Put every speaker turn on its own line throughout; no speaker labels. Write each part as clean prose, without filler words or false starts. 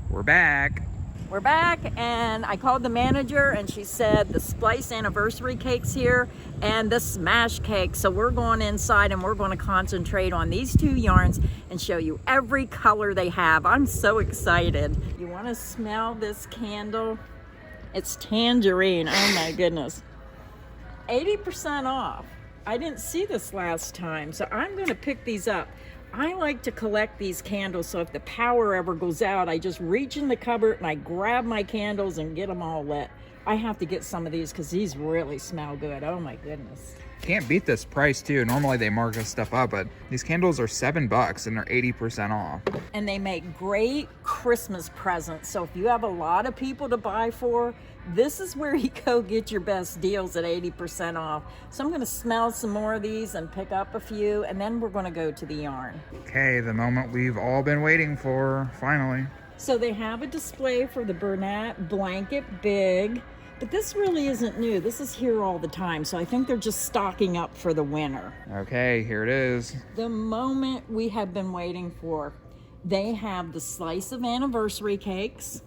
We're back.
We're back, and I called the manager and she said the Splice anniversary cake's here and the smash cake. So we're going inside and we're going to concentrate on these two yarns and show you every color they have. I'm so excited. You want to smell this candle? It's tangerine. Oh my goodness. 80% off. I didn't see this last time, so I'm going to pick these up. I like to collect these candles, so if the power ever goes out, I just reach in the cupboard and I grab my candles and get them all lit. I have to get some of these because these really smell good. Oh my goodness.
Can't beat this price too. Normally they mark this stuff up, but these candles are $7 and they're 80% off.
And they make great Christmas presents. So if you have a lot of people to buy for, this is where you go get your best deals at 80% off. So I'm going to smell some more of these and pick up a few, and then we're going to go to the yarn.
Okay, the moment we've all been waiting for, finally.
So they have a display for the Bernat Blanket Big, but this really isn't new. This is here all the time, so I think they're just stocking up for the winter.
Okay, here it is.
The moment we have been waiting for. They have the Slice of Anniversary Cakes.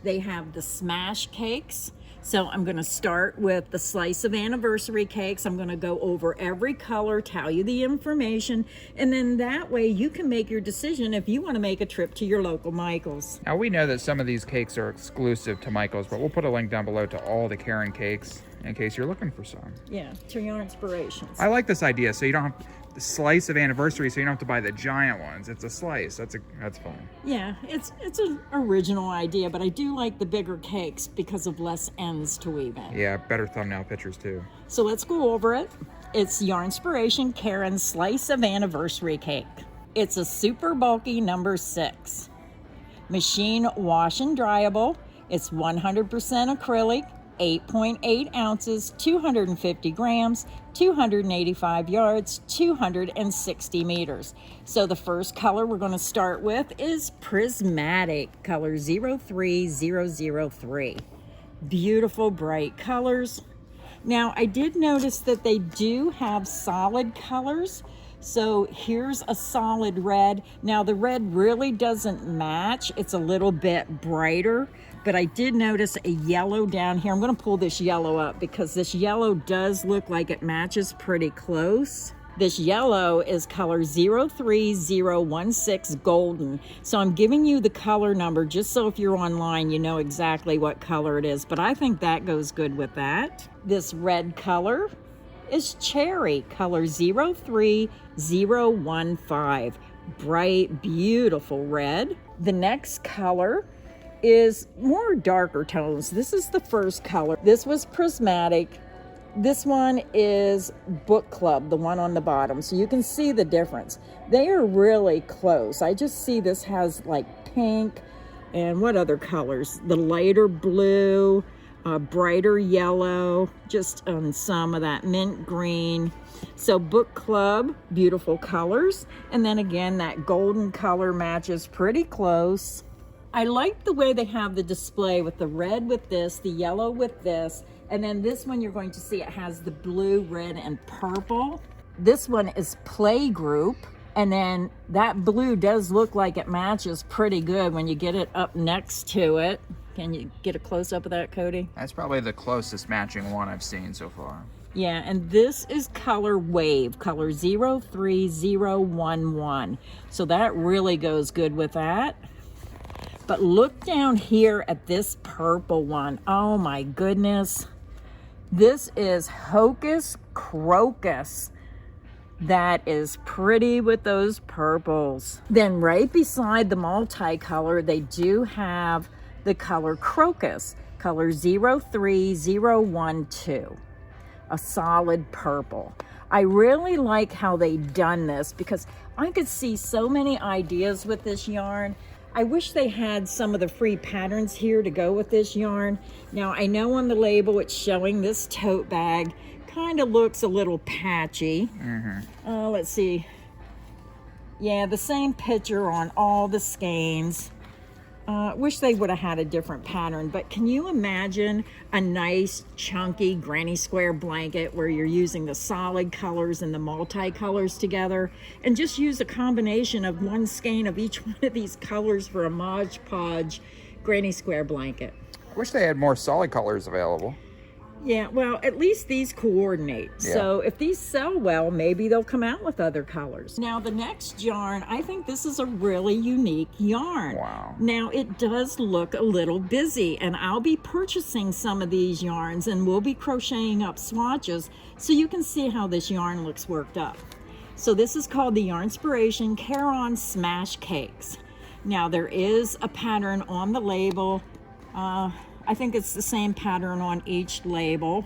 They have the Smash Cakes. So I'm going to start with the Slice of Anniversary Cakes. I'm going to go over every color, tell you the information, and then that way you can make your decision if you want to make a trip to your local Michael's.
Now we know that some of these cakes are exclusive to Michael's, but we'll put a link down below to all the Karen cakes in case you're looking for some.
Yeah, to your inspirations.
I like this idea, so you don't have the Slice of Anniversary, so you don't have to buy the giant ones. It's a slice. That's fun.
Yeah, it's an original idea, but I do like the bigger cakes because of less ends to weave in.
Yeah, better thumbnail pictures too.
So let's go over it. It's Yarnspiration Karen's Slice of Anniversary Cake. It's a super bulky number 6. Machine wash and dryable. It's 100% acrylic, 8.8 ounces, 250 grams, 285 yards, 260 meters. So the first color we're going to start with is Prismatic, color 03003. Beautiful bright colors. Now I did notice that they do have solid colors. So here's a solid red. Now the red really doesn't match. It's a little bit brighter, but I did notice a yellow down here. I'm going to pull this yellow up because this yellow does look like it matches pretty close. This yellow is color 03016 golden. So I'm giving you the color number just so if you're online, you know exactly what color it is, but I think that goes good with that. This red color is cherry, color 03015. Bright, beautiful red. The next color is more darker tones. This is the first color. This was Prismatic. This one is Book Club, the one on the bottom. So you can see the difference. They are really close. I just see this has like pink and what other colors? The lighter blue, brighter yellow, just some of that mint green. So Book Club, beautiful colors. And then again, that golden color matches pretty close. I like the way they have the display with the red with this, the yellow with this, and then this one you're going to see it has the blue, red, and purple. This one is Playgroup, and then that blue does look like it matches pretty good when you get it up next to it. Can you get a close-up of that, Cody?
That's probably the closest matching one I've seen so far.
Yeah, and this is color Wave, color 03011. So that really goes good with that. But look down here at this purple one. Oh my goodness. This is Hocus Crocus. That is pretty with those purples. Then right beside the multicolor, they do have the color Crocus, color 03012. A solid purple. I really like how they done this because I could see so many ideas with this yarn. I wish they had some of the free patterns here to go with this yarn. Now I know on the label it's showing this tote bag kind of looks a little patchy. Let's see. Yeah, the same picture on all the skeins. Wish they would have had a different pattern, but can you imagine a nice chunky granny square blanket where you're using the solid colors and the multicolors together, and just use a combination of one skein of each one of these colors for a Mod Podge granny square blanket?
I wish they had more solid colors available.
Yeah, well, at least these coordinate.
Yeah.
So if these sell well, maybe they'll come out with other colors. Now, the next yarn, I think this is a really unique yarn.
Wow.
Now, it does look a little busy, and I'll be purchasing some of these yarns, and we'll be crocheting up swatches so you can see how this yarn looks worked up. So this is called the Yarnspiration Caron Smash Cakes. Now, there is a pattern on the label. I think it's the same pattern on each label.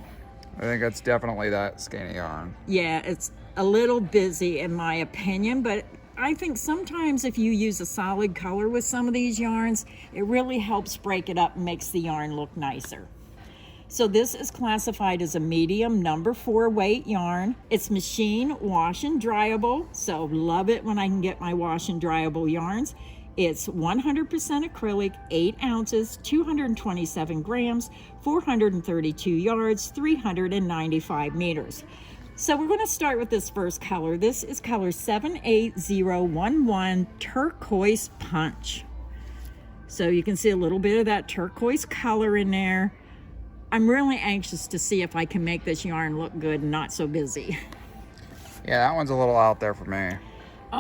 I think that's definitely that skein yarn.
Yeah, it's a little busy in my opinion, but I think sometimes if you use a solid color with some of these yarns, it really helps break it up and makes the yarn look nicer. So this is classified as a medium number 4 weight yarn. It's machine wash and dryable, so love it when I can get my wash and dryable yarns. It's 100% acrylic, 8 ounces, 227 grams, 432 yards, 395 meters. So we're going to start with this first color. This is color 78011 Turquoise Punch. So you can see a little bit of that turquoise color in there. I'm really anxious to see if I can make this yarn look good and not so busy.
Yeah, that one's a little out there for me.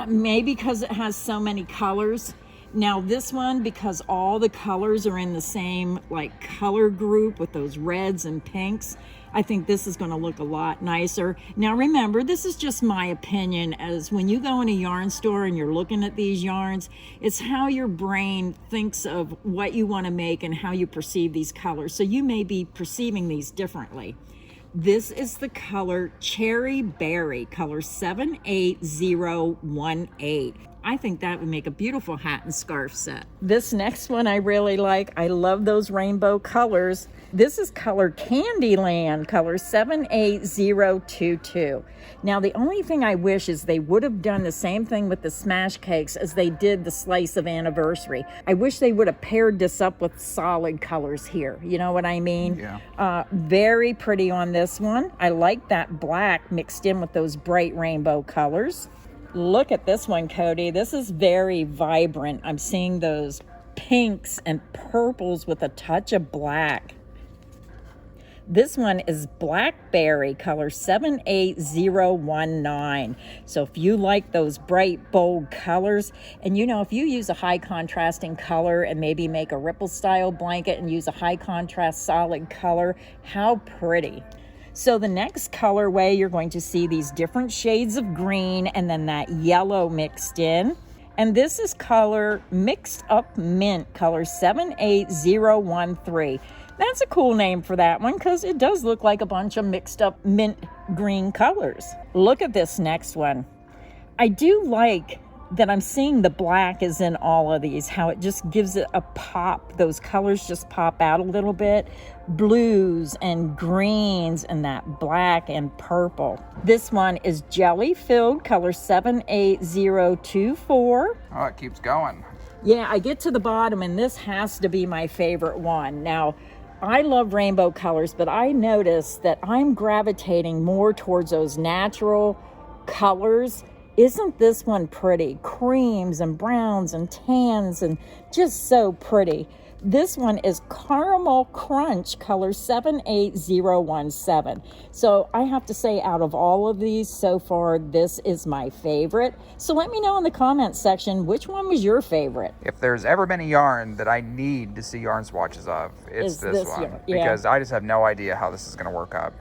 Maybe because it has so many colors. Now this one, because all the colors are in the same like color group with those reds and pinks, I think this is going to look a lot nicer. Now remember, this is just my opinion, as when you go in a yarn store and you're looking at these yarns, it's how your brain thinks of what you want to make and how you perceive these colors. So you may be perceiving these differently. This is the color Cherry Berry, color 78018. I think that would make a beautiful hat and scarf set. This next one I really like. I love those rainbow colors. This is color Candyland, color 78022. Now, the only thing I wish is they would have done the same thing with the Smash Cakes as they did the Slice of Anniversary. I wish they would have paired this up with solid colors here. You know what I mean?
Yeah.
Very pretty on this one. I like that black mixed in with those bright rainbow colors. Look at this one, Cody. This is very vibrant. I'm seeing those pinks and purples with a touch of black. This one is Blackberry, color 78019. So if you like those bright, bold colors, and you know, if you use a high contrasting color and maybe make a ripple style blanket and use a high contrast solid color, how pretty. So the next colorway, you're going to see these different shades of green and then that yellow mixed in. And this is color Mixed Up Mint, color 78013. That's a cool name for that one because it does look like a bunch of mixed up mint green colors. Look at this next one. I do like that I'm seeing the black is in all of these, how it just gives it a pop. Those colors just pop out a little bit. Blues and greens and that black and purple. This one is Jelly Filled, color 78024.
Oh, it keeps going.
Yeah, I get to the bottom and this has to be my favorite one. Now, I love rainbow colors, but I notice that I'm gravitating more towards those natural colors. Isn't this one pretty? Creams and browns and tans and just so pretty. This one is Caramel Crunch, color 78017. So I have to say, out of all of these so far, this is my favorite. So let me know in the comments section, which one was your favorite?
If there's ever been a yarn that I need to see yarn swatches of, it's this one.
yarn, yeah.
Because I just have no idea how this is going to work out.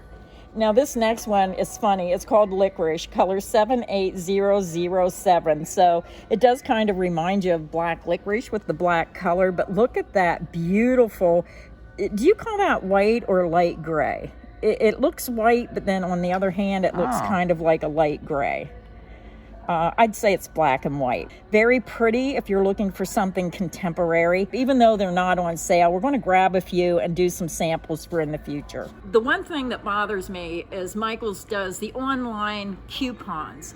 Now this next one is funny. It's called Licorice, color 78007. So it does kind of remind you of black licorice with the black color, but look at that beautiful, do you call that white or light gray? It looks white, but then on the other hand, it looks kind of like a light gray. I'd say it's black and white. Very pretty if you're looking for something contemporary. Even though they're not on sale, we're going to grab a few and do some samples for in the future. The one thing that bothers me is Michaels does the online coupons.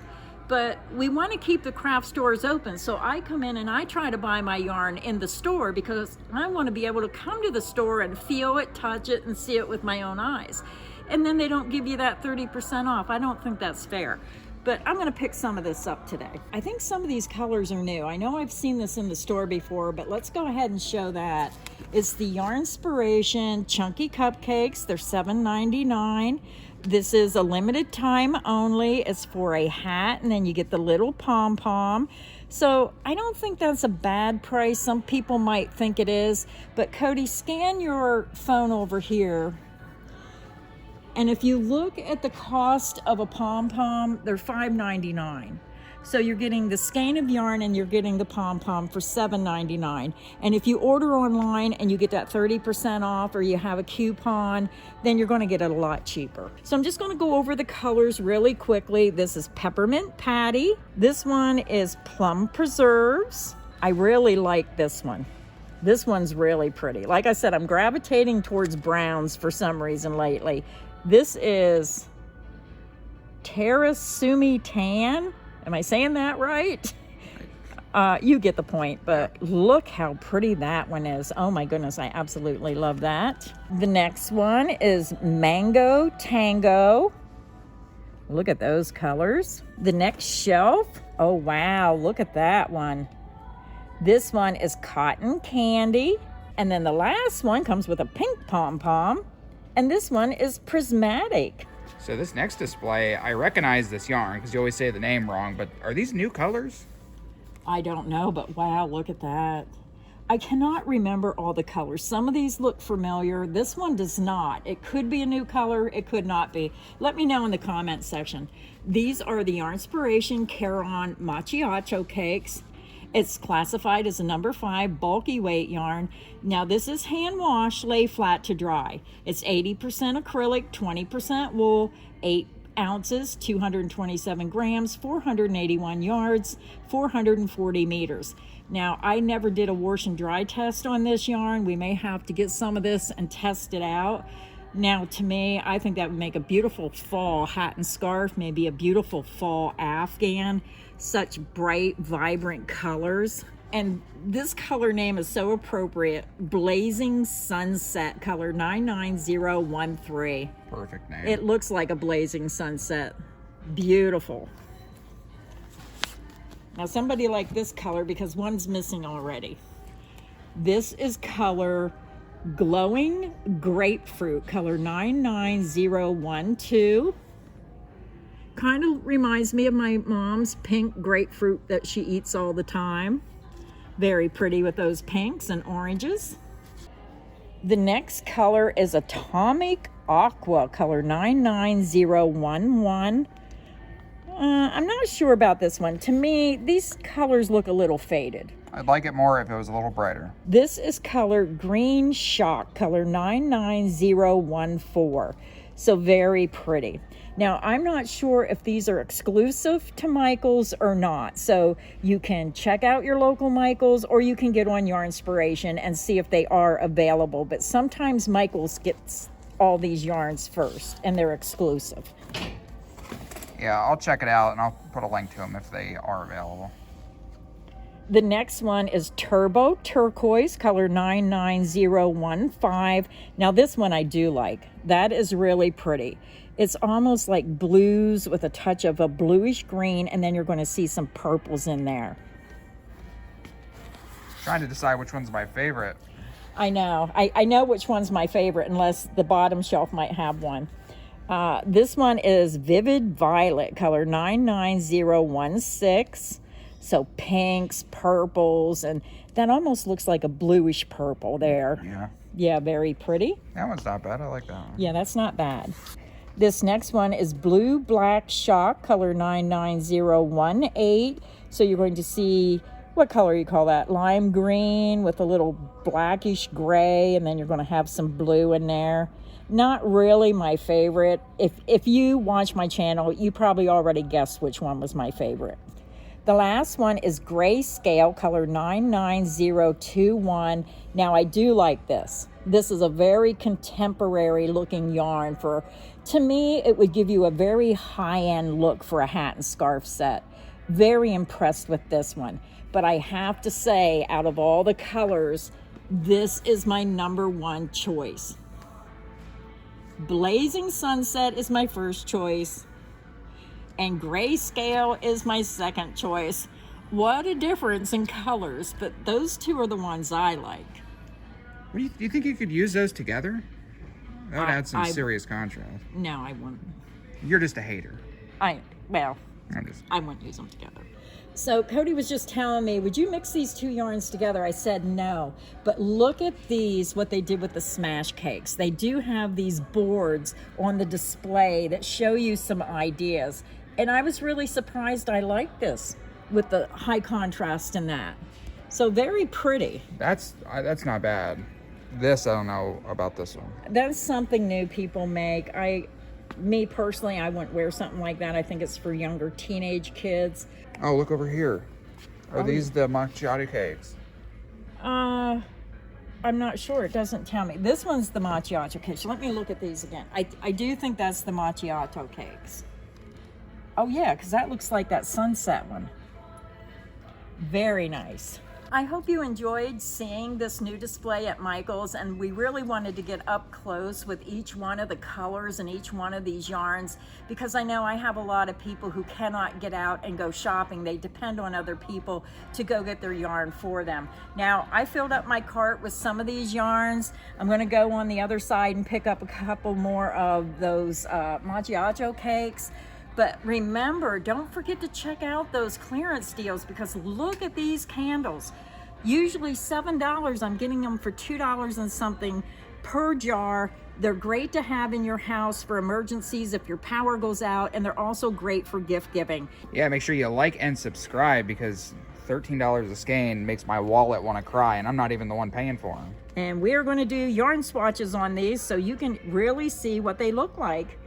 but we want to keep the craft stores open. So I come in and I try to buy my yarn in the store because I want to be able to come to the store and feel it, touch it, and see it with my own eyes. And then they don't give you that 30% off. I don't think that's fair. But I'm going to pick some of this up today. I think some of these colors are new. I know I've seen this in the store before, but let's go ahead and show that. It's the Yarnspiration Chunky Cupcakes. They're $7.99. This is a limited time only. It's for a hat, and then you get the little pom-pom. So I don't think that's a bad price. Some people might think it is, but Cody, scan your phone over here. And if you look at the cost of a pom-pom, they're $5.99. So you're getting the skein of yarn and you're getting the pom-pom for $7.99. And if you order online and you get that 30% off, or you have a coupon, then you're going to get it a lot cheaper. So I'm just going to go over the colors really quickly. This is Peppermint Patty. This one is Plum Preserves. I really like this one. This one's really pretty. Like I said, I'm gravitating towards browns for some reason lately. This is Terrasumi Tan. Am I saying that right? You get the point, but look how pretty that one is. Oh my goodness, I absolutely love that. The next one is Mango Tango. Look at those colors. The next shelf, oh wow, look at that one. This one is Cotton Candy. And then the last one comes with a pink pom-pom. And this one is Prismatic.
So this next display, I recognize this yarn because you always say the name wrong, but are these new colors?
I don't know, but wow, look at that. I cannot remember all the colors. Some of these look familiar. This one does not. It could be a new color. It could not be. Let me know in the comment section. These are the Yarnspiration Kon Machiao Cakes. It's classified as a number 5 bulky weight yarn. Now this is hand wash, lay flat to dry. It's 80% acrylic, 20% wool, 8 ounces, 227 grams, 481 yards, 440 meters. Now I never did a wash and dry test on this yarn. We may have to get some of this and test it out. Now to me, I think that would make a beautiful fall hat and scarf, maybe a beautiful fall afghan. Such bright, vibrant colors. And this color name is so appropriate. Blazing Sunset, color 99013.
Perfect name.
It looks like a blazing sunset. Beautiful. Now somebody like this color because one's missing already. This is color Glowing Grapefruit, color 99012. Kind of reminds me of my mom's pink grapefruit that she eats all the time. Very pretty with those pinks and oranges. The next color is Atomic Aqua, color 99011. I'm not sure about this one. To me, these colors look a little faded.
I'd like it more if it was a little brighter.
This is color Green Shock, color 99014. So very pretty. Now, I'm not sure if these are exclusive to Michaels or not. So you can check out your local Michaels, or you can get on Yarnspiration and see if they are available. But sometimes Michaels gets all these yarns first, and they're exclusive.
Yeah, I'll check it out, and I'll put a link to them if they are available.
The next one is Turbo Turquoise, color 99015. Now this one I do like. That is really pretty. It's almost like blues with a touch of a bluish green, and then you're going to see some purples in there.
Trying to decide which one's my favorite.
I know. I know which one's my favorite, unless the bottom shelf might have one. This one is Vivid Violet, color 99016. So pinks, purples, and that almost looks like a bluish purple there.
Yeah.
Yeah, very pretty.
That one's not bad. I like that one.
Yeah, that's not bad. This next one is Blue Black Shock, color 99018. So you're going to see, what color you call that? Lime green with a little blackish gray, and then you're going to have some blue in there. Not really my favorite. If you watch my channel, you probably already guessed which one was my favorite. The last one is Grayscale, color 99021. Now I do like this. This is a very contemporary looking yarn. To me, it would give you a very high-end look for a hat and scarf set. Very impressed with this one. But I have to say, out of all the colors, this is my #1 choice. Blazing Sunset is my first choice, and Grayscale is my second choice. What a difference in colors, but those two are the ones I like.
What do you think you could use those together? That would add some serious contrast.
No, I wouldn't.
You're just a hater.
I wouldn't use them together. So Cody was just telling me, would you mix these two yarns together? I said no. But look at these, what they did with the smash cakes. They do have these boards on the display that show you some ideas. And I was really surprised I liked this with the high contrast in that. So very pretty.
That's not bad. This, I don't know about this one.
That's something new people make. Me personally, I wouldn't wear something like that. I think it's for younger teenage kids.
Oh, look over here. Are these the Macchiato Cakes?
I'm not sure. It doesn't tell me. This one's the Macchiato Cakes. Let me look at these again. I do think that's the Macchiato Cakes. Oh yeah, because that looks like that sunset one. Very nice. I hope you enjoyed seeing this new display at Michael's, and we really wanted to get up close with each one of the colors and each one of these yarns, because I know I have a lot of people who cannot get out and go shopping. They depend on other people to go get their yarn for them. Now, I filled up my cart with some of these yarns. I'm going to go on the other side and pick up a couple more of those Macchiato Cakes. But remember, don't forget to check out those clearance deals, because look at these candles. Usually $7, I'm getting them for $2 and something per jar. They're great to have in your house for emergencies if your power goes out, and they're also great for gift giving.
Yeah, make sure you like and subscribe, because $13 a skein makes my wallet want to cry, and I'm not even the one paying for them.
And we're going to do yarn swatches on these so you can really see what they look like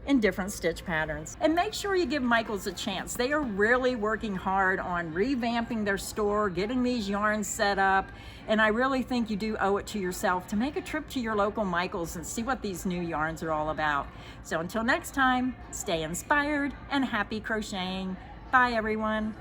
in different stitch patterns. And make sure you give Michael's a chance. They are really working hard on revamping their store, getting these yarns set up, and I really think you do owe it to yourself to make a trip to your local Michael's and see what these new yarns are all about. So until next time, stay inspired and happy crocheting. Bye everyone.